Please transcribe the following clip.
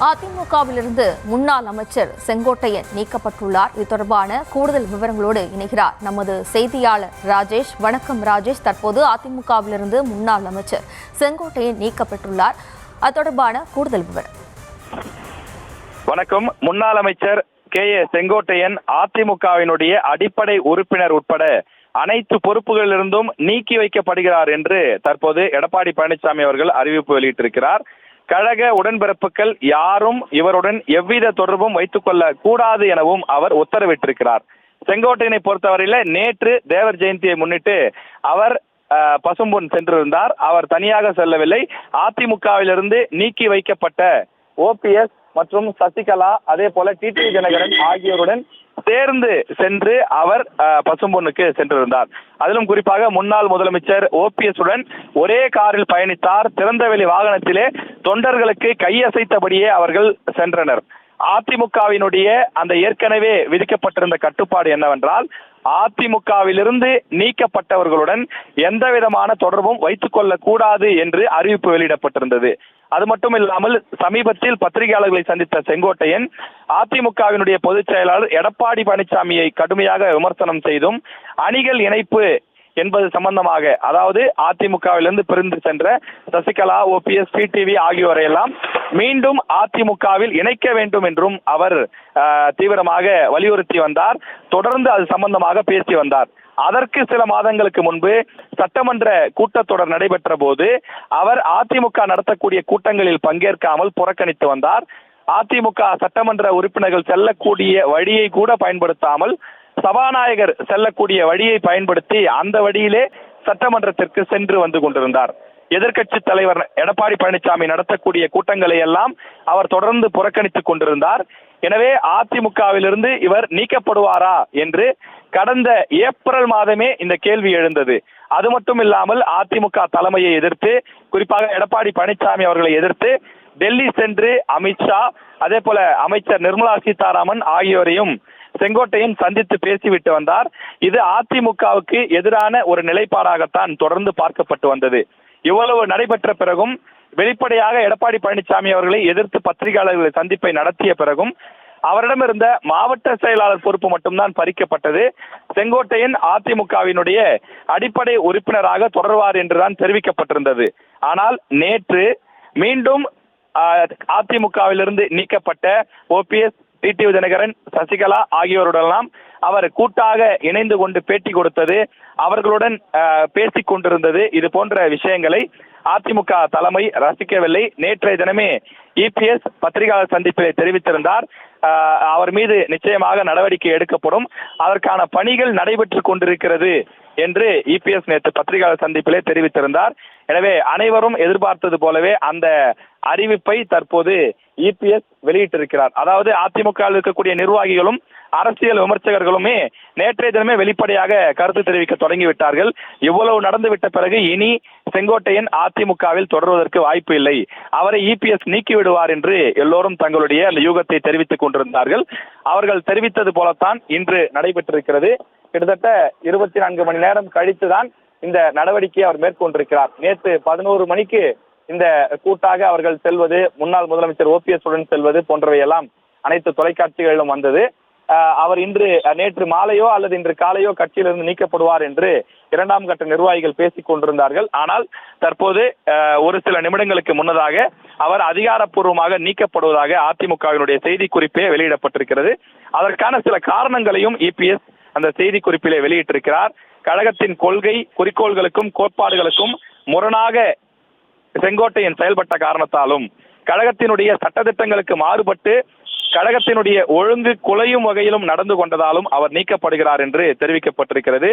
அதிமுகவிலிருந்து முன்னாள் அமைச்சர் செங்கோட்டையன் நீக்கப்பட்டுள்ளார். இது தொடர்பான கூடுதல் விவரங்களோடு இணைகிறார் நமது செய்தியாளர் ராஜேஷ். வணக்கம் ராஜேஷ். தற்போது அதிமுகவிலிருந்து முன்னாள் அமைச்சர் செங்கோட்டையன் நீக்கப்பட்டுள்ளார். அது தொடர்பான கூடுதல் விவரம். வணக்கம். முன்னாள் அமைச்சர் செங்கோட்டையன் அதிமுகவினுடைய அடிப்படை உறுப்பினர் உட்பட அனைத்து பொறுப்புகளிலிருந்தும் நீக்கி வைக்கப்படுகிறார் என்று தற்போது எடப்பாடி பழனிசாமி அவர்கள் அறிவிப்பு வெளியிட்டிருக்கிறார். கழக உடன்பிறப்புகள் யாரும் இவருடன் எவ்வித தொடர்பும் வைத்துக் கொள்ள கூடாது எனவும் அவர் உத்தரவிட்டிருக்கிறார். செங்கோட்டையனை பொறுத்தவரையில நேற்று தேவர் ஜெயந்தியை முன்னிட்டு அவர் பசும்பொன் சென்றிருந்தார். அவர் தனியாக செல்லவில்லை. அதிமுகவிலிருந்து நீக்கி வைக்கப்பட்ட ஓபிஎஸ் மற்றும் சசிகலா, அதே போல டிடிவி தினகரன் ஆகியோருடன் சேர்ந்து சென்று அவர் பசும்பொன்னுக்கு சென்றிருந்தார். அதிலும் குறிப்பாக முன்னாள் முதலமைச்சர் ஓபிஎஸ் உடன் ஒரே காரில் பயணித்தார். திறந்தவெளி வாகனத்திலே தொண்டர்களுக்கு கையசைத்தபடியே அவர்கள் சென்றனர். அதிமுகவினுடைய அந்த ஏற்கனவே விதிக்கப்பட்டிருந்த கட்டுப்பாடு என்னவென்றால், அதிமுகவிலிருந்து நீக்கப்பட்டவர்களுடன் எந்த விதமான தொடர்பும் வைத்துக் கொள்ளக் கூடாது என்று அறிவிப்பு வெளியிடப்பட்டிருந்தது. அது மட்டும் இல்லாமல் சமீபத்தில் பத்திரிகையாளர்களை சந்தித்த செங்கோட்டையன் அதிமுகவினுடைய பொதுச் செயலாளர் எடப்பாடி பழனிசாமியை கடுமையாக விமர்சனம் செய்தும் அணிகள் இணைப்பு என்பது சம்பந்தமாக, அதாவது அதிமுகவிலிருந்து பிரிந்து சென்ற சசிகலா, ஓபிஎஸ், டிடிவி ஆகியோரையெல்லாம் மீண்டும் அதிமுகவில் இணைக்க வேண்டும் என்றும் அவர் தீவிரமாக வலியுறுத்தி வந்தார். தொடர்ந்து அது சம்பந்தமாக பேசி வந்தார். அதற்கு சில மாதங்களுக்கு முன்பு சட்டமன்ற கூட்டத்தொடர் நடைபெற்ற போது அவர் அதிமுக நடத்தக்கூடிய கூட்டங்களில் பங்கேற்காமல் புறக்கணித்து வந்தார். அதிமுக சட்டமன்ற உறுப்பினர்கள் செல்லக்கூடிய வழியை கூட பயன்படுத்தாமல் சபாநாயகர் செல்லக்கூடிய வழியை பயன்படுத்தி அந்த வழியிலே சட்டமன்றத்திற்கு சென்று வந்து கொண்டிருந்தார். எதிர்க்கட்சி தலைவர் எடப்பாடி பழனிசாமி நடத்தக்கூடிய கூட்டங்களை எல்லாம் அவர் தொடர்ந்து புறக்கணித்துக் கொண்டிருந்தார். எனவே அதிமுகவிலிருந்து இவர் நீக்கப்படுவாரா என்று கடந்த ஏப்ரல் மாதமே இந்த கேள்வி எழுந்தது. அது மட்டும் இல்லாமல் அதிமுக தலைமையை எதிர்த்து, குறிப்பாக எடப்பாடி பழனிசாமி அவர்களை எதிர்த்து டெல்லி சென்று அமித்ஷா, அதே போல அமைச்சர் நிர்மலா சீதாராமன் ஆகியோரையும் செங்கோட்டையன் சந்தித்து பேசிவிட்டு வந்தார். இது அதிமுகவுக்கு எதிரான ஒரு நிலைப்பாடாகத்தான் தொடர்ந்து பார்க்கப்பட்டு வந்தது. இவ்வளவு நடைபெற்ற பிறகும், வெளிப்படையாக எடப்பாடி பழனிசாமி அவர்களை எதிர்த்து பத்திரிகையாளர்களை சந்திப்பை நடத்திய பிறகும் அவரிடம் இருந்த மாவட்ட செயலாளர் பொறுப்பு மட்டும்தான் பறிக்கப்பட்டது. செங்கோட்டையன் அதிமுகவினுடைய அடிப்படை உறுப்பினராக தொடர்வார் என்றுதான் தெரிவிக்கப்பட்டிருந்தது. ஆனால் நேற்று மீண்டும் அதிமுகவிலிருந்து நீக்கப்பட்ட ஓபிஎஸ், டிடிவி தினகரன், சசிகலா ஆகியோருடெல்லாம் அவர் கூட்டாக இணைந்து கொண்டு பேட்டி கொடுத்தது, அவர்களுடன் பேசிக் கொண்டிருந்தது, இது போன்ற விஷயங்களை அதிமுக தலைமை ரசிக்கவில்லை. நேற்றைய தினமே இபிஎஸ் பத்திரிகையாளர் சந்திப்பிலே தெரிவித்திருந்தார். அவர் மீது நிச்சயமாக நடவடிக்கை எடுக்கப்படும், அதற்கான பணிகள் நடைபெற்றுக் கொண்டிருக்கிறது என்று இபிஎஸ் நேற்று பத்திரிகையாளர் சந்திப்பிலே தெரிவித்திருந்தார். எனவே அனைவரும் எதிர்பார்த்தது போலவே அந்த அறிவிப்பை தற்போது இபிஎஸ் வெளியிட்டிருக்கிறார். அதாவது அதிமுக இருக்கக்கூடிய நிர்வாகிகளும் அரசியல் விமர்சகர்களுமே நேற்றைய தினமே வெளிப்படையாக கருத்து தெரிவிக்க தொடங்கிவிட்டார்கள். இவ்வளவு நடந்துவிட்ட பிறகு இனி செங்கோட்டையன் அதிமுகவில் தொடர்வதற்கு வாய்ப்பு இல்லை, அவரை இபிஎஸ் நீக்கிவிடுவார் என்று எல்லோரும் தங்களுடைய அந்த யூகத்தை தெரிவித்துக் கொண்டிருந்தார்கள். அவர்கள் தெரிவித்தது போலத்தான் இன்று நடைபெற்றிருக்கிறது. கிட்டத்தட்ட 24 மணி நேரம் கழித்துதான் இந்த நடவடிக்கையை அவர் மேற்கொண்டிருக்கிறார். நேற்று 11 மணிக்கு இந்த கூட்டாக அவர்கள் செல்வது, முன்னாள் முதலமைச்சர் ஓபிஎஸ் உடன் செல்வது போன்றவை எல்லாம் அனைத்து தொலைக்காட்சிகளிலும் வந்தது. அவர் நேற்று மாலையோ அல்லது இன்று காலையோ கட்சியிலிருந்து நீக்கப்படுவார் என்று இரண்டாம் கட்ட நிர்வாகிகள் பேசிக் கொண்டிருந்தார்கள். ஆனால் தற்போது ஒரு சில நிமிடங்களுக்கு முன்னதாக அவர் அதிகாரப்பூர்வமாக நீக்கப்படுவதாக அதிமுகவினுடைய செய்தி குறிப்பே வெளியிடப்பட்டிருக்கிறது. அதற்கான சில காரணங்களையும் இபிஎஸ் அந்த செய்தி குறிப்பிலே வெளியிட்டிருக்கிறார். கழகத்தின் கொள்கை, குறிக்கோள்களுக்கும் கோட்பாடுகளுக்கும் முரணாக செங்கோட்டையன் செயல்பட்ட காரணத்தாலும், கழகத்தினுடைய சட்டதிட்டங்களுக்கு மாறுபட்டு கழகத்தினுடைய ஒழுங்கு குலையும் வகையிலும் நடந்து கொண்டதாலும் அவர் நீக்கப்படுகிறார் என்று தெரிவிக்கப்பட்டிருக்கிறது.